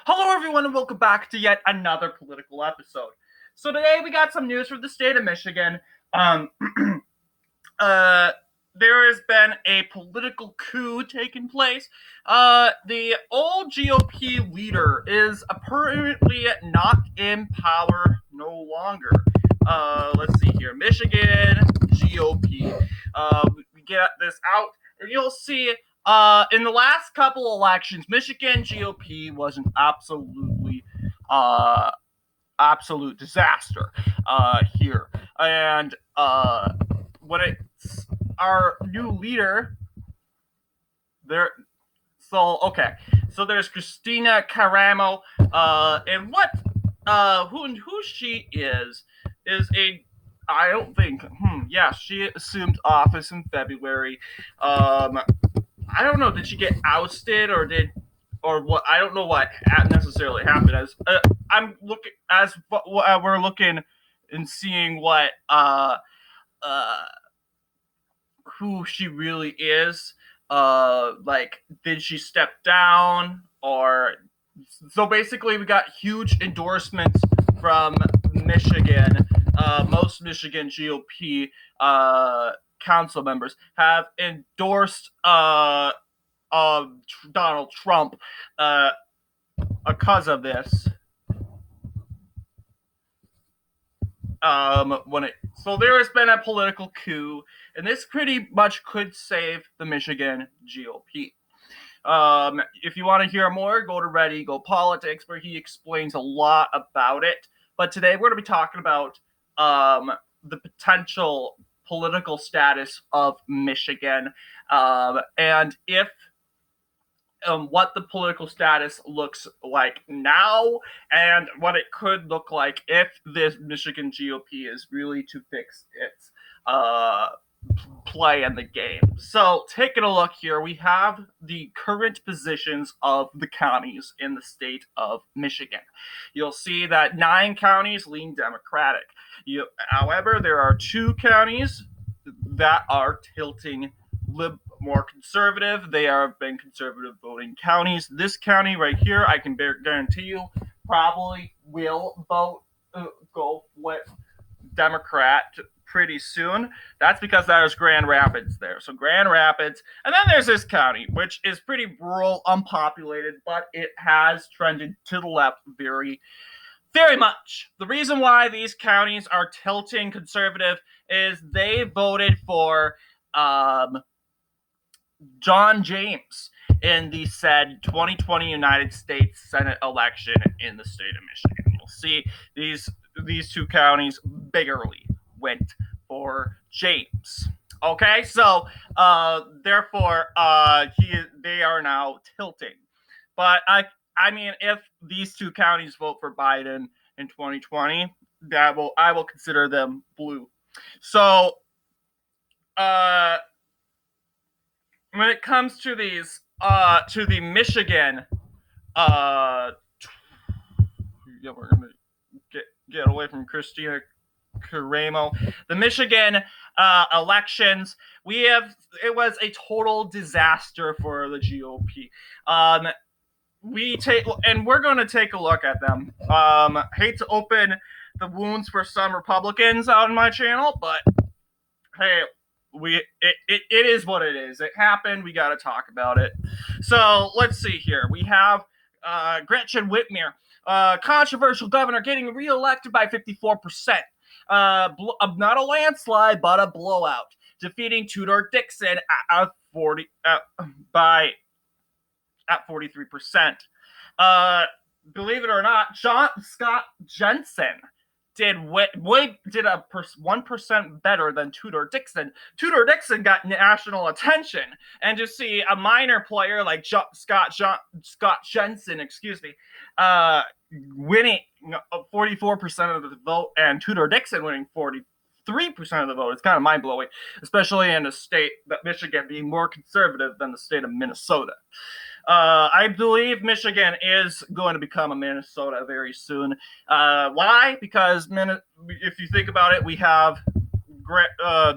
Hello, everyone, and welcome back to yet another political episode. So today we got some news from the state of Michigan. Um, uh, there has been a political coup taking place. The old GOP leader is apparently not in power no longer. Let's see here, Michigan GOP. We get this out, and you'll see. In the last couple elections, Michigan GOP was an absolute disaster here, and when it's our new leader there. So there's Christina Caramo, and who she is a I don't think. Yeah, she assumed office in February. I don't know. Did she get ousted or what? I don't know what necessarily happened. We're looking and seeing what uh who she really is. Like, did she step down or? So basically, we got huge endorsements from Michigan. Most Michigan GOP council members have endorsed Donald Trump because of this. So there has been a political coup, and this pretty much could save the Michigan GOP. If you want to hear more, go to Red Eagle Politics, where he explains a lot about it. But today we're going to be talking about the potential political status of Michigan, and if what the political status looks like now, and what it could look like if this Michigan GOP is really to fix its play in the game. So, taking a look here, we have the current positions of the counties in the state of Michigan. You'll see that 9 counties lean Democratic. However, there are 2 counties that are tilting more conservative. They have been conservative voting counties. This county right here, I can guarantee you, probably will go with Democrat pretty soon. That's because there's Grand Rapids there. So Grand Rapids, and then there's this county, which is pretty rural, unpopulated, but it has trended to the left very much. The reason why these counties are tilting conservative is they voted for John James in the said 2020 United States Senate election in the state of Michigan. You'll see these 2 counties biggerly went for James. Okay, so therefore they are now tilting. But I mean, if these 2 counties vote for Biden in 2020, I will consider them blue. So when it comes to these to the Michigan yeah, we're gonna get away from Christina Caramo. The Michigan elections, it was a total disaster for the GOP. We're going to take a look at them. Hate to open the wounds for some Republicans on my channel, but hey, it is what it is. It happened. We got to talk about it. So let's see here. We have Gretchen Whitmer, controversial governor, getting reelected by 54%. Not a landslide, but a blowout, defeating Tudor Dixon at 43%. Believe it or not, Scott Jensen did 1% better than Tudor Dixon. Tudor Dixon got national attention, and to see a minor player like Scott Jensen, winning 44% of the vote, and Tudor Dixon winning 43% of the vote. It's kind of mind-blowing, especially in a state that Michigan being more conservative than the state of Minnesota. I believe Michigan is going to become a Minnesota very soon. Why? Because if you think about it, we have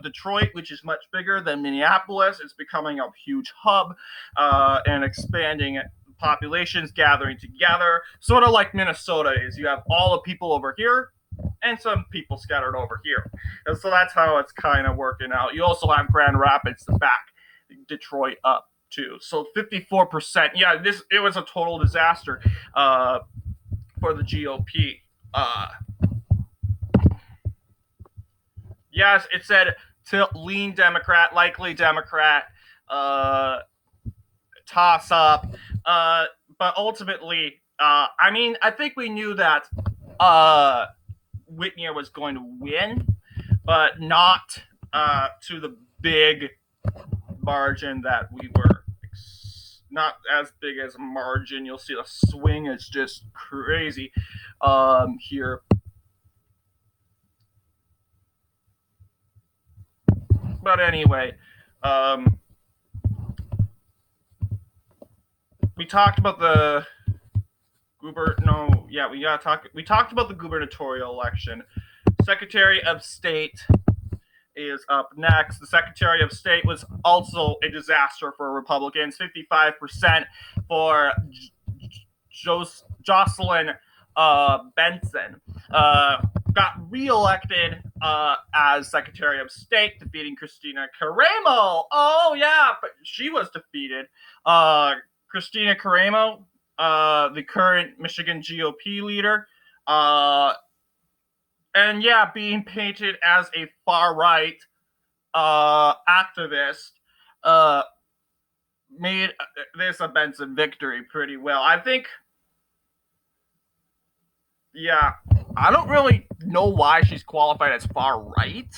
Detroit, which is much bigger than Minneapolis. It's becoming a huge hub and expanding populations gathering together, sort of like Minnesota is. You have all the people over here and some people scattered over here. And so that's how it's kind of working out. You also have Grand Rapids to back Detroit up too. So 54%. Yeah, it was a total disaster for the GOP. Yes, it said to lean Democrat, likely Democrat, toss up. But ultimately, I think we knew that Whitmer was going to win, but not to the big margin that we were. Not as big as a margin. You'll see the swing is just crazy here. But anyway, we talked about the we talked about the gubernatorial election. Secretary of State is up next. The Secretary of State was also a disaster for Republicans. 55% for Jocelyn Benson. Got reelected as Secretary of State, defeating Christina Caramo. Oh, yeah, but she was defeated. Christina Caramo, the current Michigan GOP leader, and yeah, being painted as a far-right activist made this a Benson victory pretty well. I think, yeah, I don't really know why she's qualified as far-right.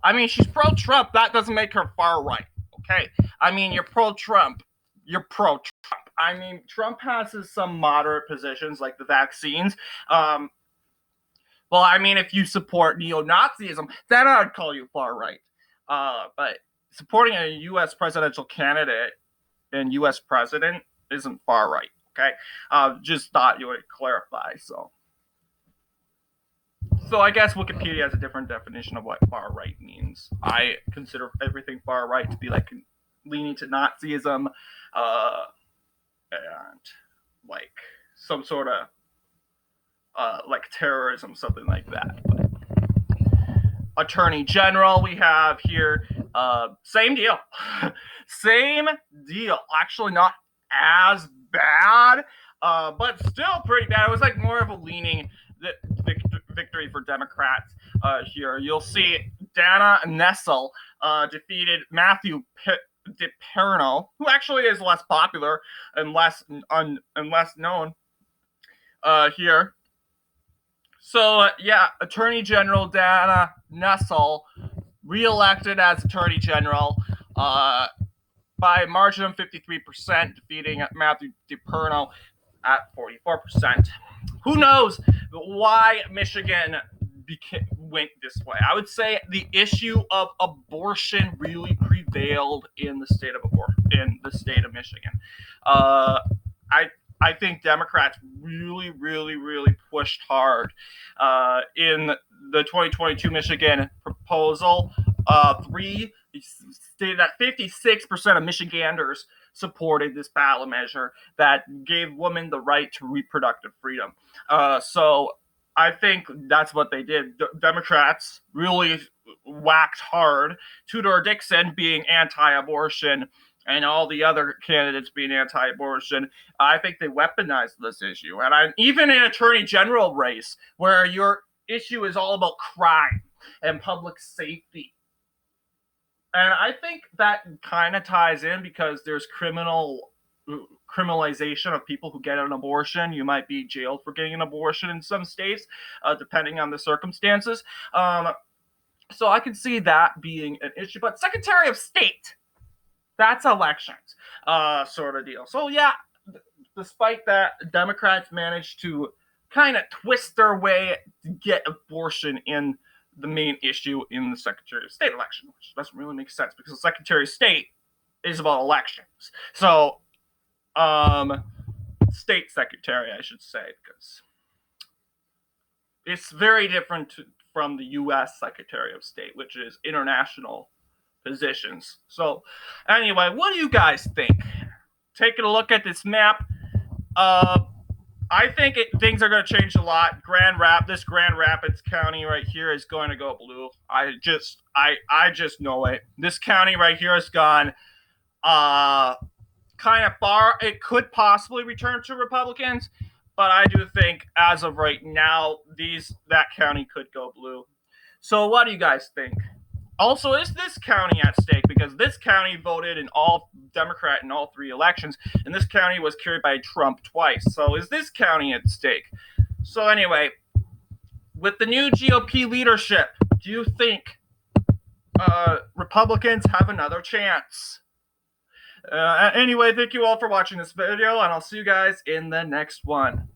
I mean, she's pro-Trump. That doesn't make her far-right, okay? I mean, you're pro-Trump. You're pro-Trump. I mean, Trump has some moderate positions like the vaccines. Well, I mean, if you support neo-Nazism, then I'd call you far-right. But supporting a U.S. presidential candidate and U.S. president isn't far-right, okay? Just thought you would clarify, so I guess Wikipedia has a different definition of what far-right means. I consider everything far-right to be like leaning to Nazism, and like some sort of like terrorism, something like that. But Attorney General we have here, same deal. Same deal. Actually not as bad, but still pretty bad. It was like more of a leaning victory for Democrats here. You'll see Dana Nessel defeated Matthew DePerno, who actually is less popular and less known here. So, yeah, Attorney General Dana Nessel reelected as Attorney General by a margin of 53%, defeating Matthew DePerno at 44%. Who knows why Michigan went this way? I would say the issue of abortion really prevailed in the state of Michigan. I think Democrats really, really, really pushed hard in the 2022 Michigan proposal. Stated that 56% of Michiganders supported this ballot measure that gave women the right to reproductive freedom. So I think that's what they did. Democrats really whacked hard. Tudor Dixon being anti-abortion and all the other candidates being anti-abortion. I think they weaponized this issue. And even in Attorney General race, where your issue is all about crime and public safety. And I think that kind of ties in because there's criminalization of people who get an abortion. You might be jailed for getting an abortion in some states, depending on the circumstances. So I can see that being an issue. But Secretary of State, that's elections sort of deal. So yeah, despite that, Democrats managed to kind of twist their way to get abortion in the main issue in the Secretary of State election, which doesn't really make sense because the Secretary of State is about elections. So, State Secretary, I should say, because it's very different from the U.S. Secretary of State, which is international positions. So, anyway, what do you guys think? Taking a look at this map, I think things are going to change a lot. This Grand Rapids County right here is going to go blue. I just know it. This county right here has gone kind of far. It could possibly return to Republicans, but I do think as of right now, that county could go blue. So what do you guys think? Also, is this county at stake? Because this county voted in all Democrat in all 3 elections, and this county was carried by Trump twice. So is this county at stake? So anyway, with the new GOP leadership, do you think Republicans have another chance? Anyway, thank you all for watching this video, and I'll see you guys in the next one.